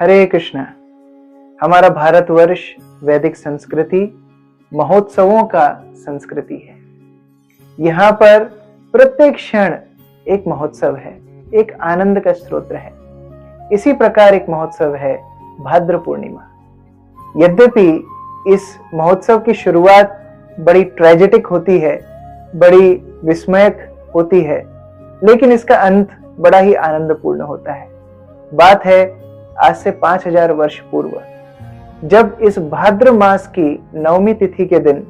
हरे कृष्णा। हमारा भारतवर्ष वैदिक संस्कृति, महोत्सवों का संस्कृति है। यहाँ पर प्रत्येक क्षण एक महोत्सव है, एक आनंद का स्रोत है। इसी प्रकार एक महोत्सव है भाद्र पूर्णिमा। यद्यपि इस महोत्सव की शुरुआत बड़ी ट्रेजेडिक होती है, बड़ी विस्मयक होती है, लेकिन इसका अंत बड़ा ही आनंदपूर्ण होता है। बात है आज से 5000 वर्ष पूर्व, जब इस भाद्र मास की नवमी तिथि के दिन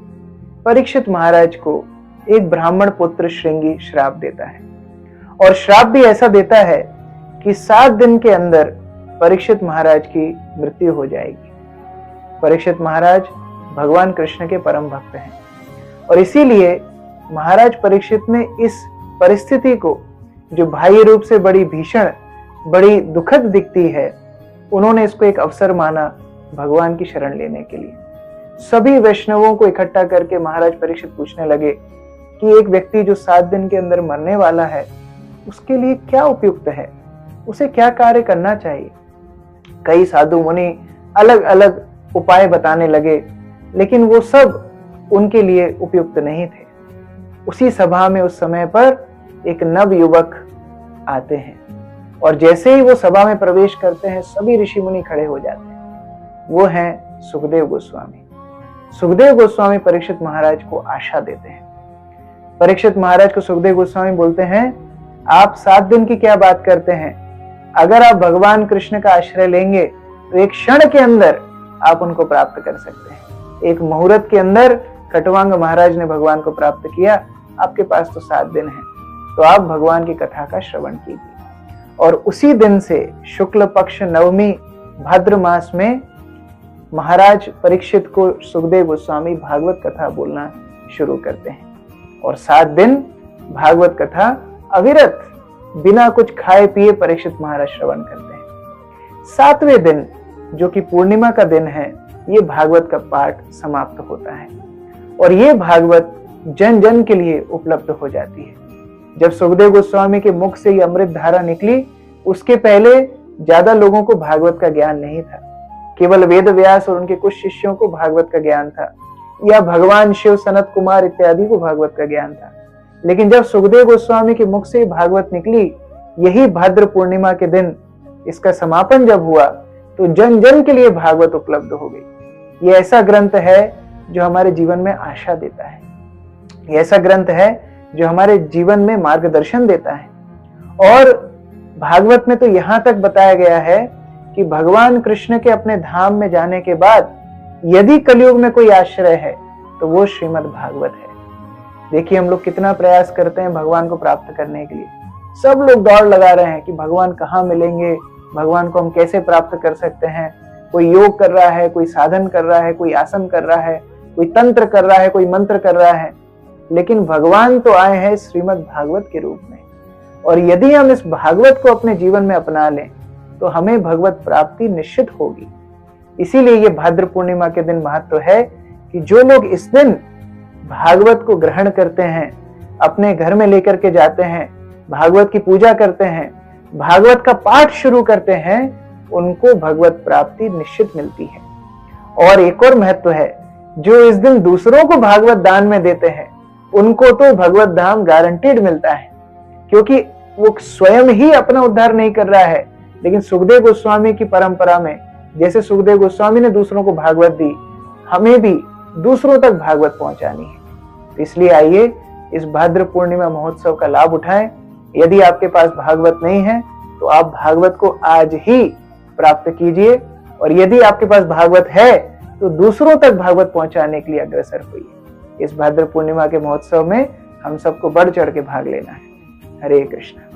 परीक्षित महाराज को एक ब्राह्मण पुत्र श्रृंगी श्राप देता है। और श्राप भी ऐसा देता है कि 7 दिन के अंदर परीक्षित महाराज की मृत्यु हो जाएगी। परीक्षित महाराज भगवान कृष्ण के परम भक्त हैं और इसीलिए महाराज परीक्षित ने इस परिस्थिति को, जो बाह्य रूप से बड़ी भीषण, बड़ी दुखद दिखती है, उन्होंने इसको एक अवसर माना भगवान की शरण लेने के लिए। सभी वैष्णवों को इकट्ठा करके महाराज परीक्षित पूछने लगे कि एक व्यक्ति जो 7 दिन के अंदर मरने वाला है, उसके लिए क्या उपयुक्त है, उसे क्या कार्य करना चाहिए। कई साधु मुनि अलग अलग उपाय बताने लगे, लेकिन वो सब उनके लिए उपयुक्त नहीं थे। उसी सभा में उस समय पर एक नव युवक आते हैं और जैसे ही वो सभा में प्रवेश करते हैं, सभी ऋषि मुनि खड़े हो जाते हैं। वो हैं सुखदेव गोस्वामी। सुखदेव गोस्वामी परीक्षित महाराज को आशा देते हैं। परीक्षित महाराज को सुखदेव गोस्वामी बोलते हैं, आप 7 दिन की क्या बात करते हैं, अगर आप भगवान कृष्ण का आश्रय लेंगे तो एक क्षण के अंदर आप उनको प्राप्त कर सकते हैं। एक मुहूर्त के अंदर खटवांग महाराज ने भगवान को प्राप्त किया, आपके पास तो 7 दिन है, तो आप भगवान की कथा का श्रवण कीजिए। और उसी दिन से शुक्ल पक्ष नवमी भाद्र मास में महाराज परीक्षित को सुखदेव गोस्वामी भागवत कथा बोलना शुरू करते हैं और 7 दिन भागवत कथा अविरत बिना कुछ खाए पिए परीक्षित महाराज श्रवण करते हैं। 7वें दिन, जो कि पूर्णिमा का दिन है, ये भागवत का पाठ समाप्त होता है और ये भागवत जन जन के लिए उपलब्ध हो जाती है। जब सुखदेव गोस्वामी के मुख से ये अमृत धारा निकली, उसके पहले ज्यादा लोगों को भागवत का ज्ञान नहीं था। केवल वेद व्यास और उनके कुछ शिष्यों को भागवत का ज्ञान था, या भगवान शिव, सनत कुमार इत्यादि को भागवत का ज्ञान था। लेकिन जब सुखदेव गोस्वामी के मुख से भागवत निकली, यही भाद्र पूर्णिमा के दिन इसका समापन जब हुआ, तो जन जन के लिए भागवत उपलब्ध हो गई। ये ऐसा ग्रंथ है जो हमारे जीवन में आशा देता है। ये ऐसा ग्रंथ है जो हमारे जीवन में मार्गदर्शन देता है। और भागवत में तो यहाँ तक बताया गया है कि भगवान कृष्ण के अपने धाम में जाने के बाद यदि कलयुग में कोई आश्रय है तो वो श्रीमद् भागवत है। देखिए, हम लोग कितना प्रयास करते हैं भगवान को प्राप्त करने के लिए। सब लोग दौड़ लगा रहे हैं कि भगवान कहाँ मिलेंगे, भगवान को हम कैसे प्राप्त कर सकते हैं। कोई योग कर रहा है, कोई साधन कर रहा है, कोई आसन कर रहा है, कोई तंत्र कर रहा है, कोई मंत्र कर रहा है, लेकिन भगवान तो आए हैं श्रीमद् भागवत के रूप में। और यदि हम इस भागवत को अपने जीवन में अपना लें तो हमें भगवत प्राप्ति निश्चित होगी। इसीलिए ये भाद्र पूर्णिमा के दिन महत्व है कि जो लोग इस दिन भागवत को ग्रहण करते हैं, अपने घर में लेकर के जाते हैं, भागवत की पूजा करते हैं, भागवत का पाठ शुरू करते हैं, उनको भगवत प्राप्ति निश्चित मिलती है। और एक और महत्व है, जो इस दिन दूसरों को भागवत दान में देते हैं, उनको तो भगवत धाम गारंटीड मिलता है, क्योंकि वो स्वयं ही अपना उद्धार नहीं कर रहा है, लेकिन सुखदेव गोस्वामी की परंपरा में जैसे सुखदेव गोस्वामी ने दूसरों को भागवत दी, हमें भी दूसरों तक भागवत पहुंचानी है। तो इसलिए आइए इस भाद्र पूर्णिमा महोत्सव का लाभ उठाएं। यदि आपके पास भागवत नहीं है तो आप भागवत को आज ही प्राप्त कीजिए, और यदि आपके पास भागवत है तो दूसरों तक भागवत पहुंचाने के लिए अग्रसर होइए। इस भाद्र पूर्णिमा के महोत्सव में हम सबको बढ़ चढ़ के भाग लेना है। हरे कृष्ण।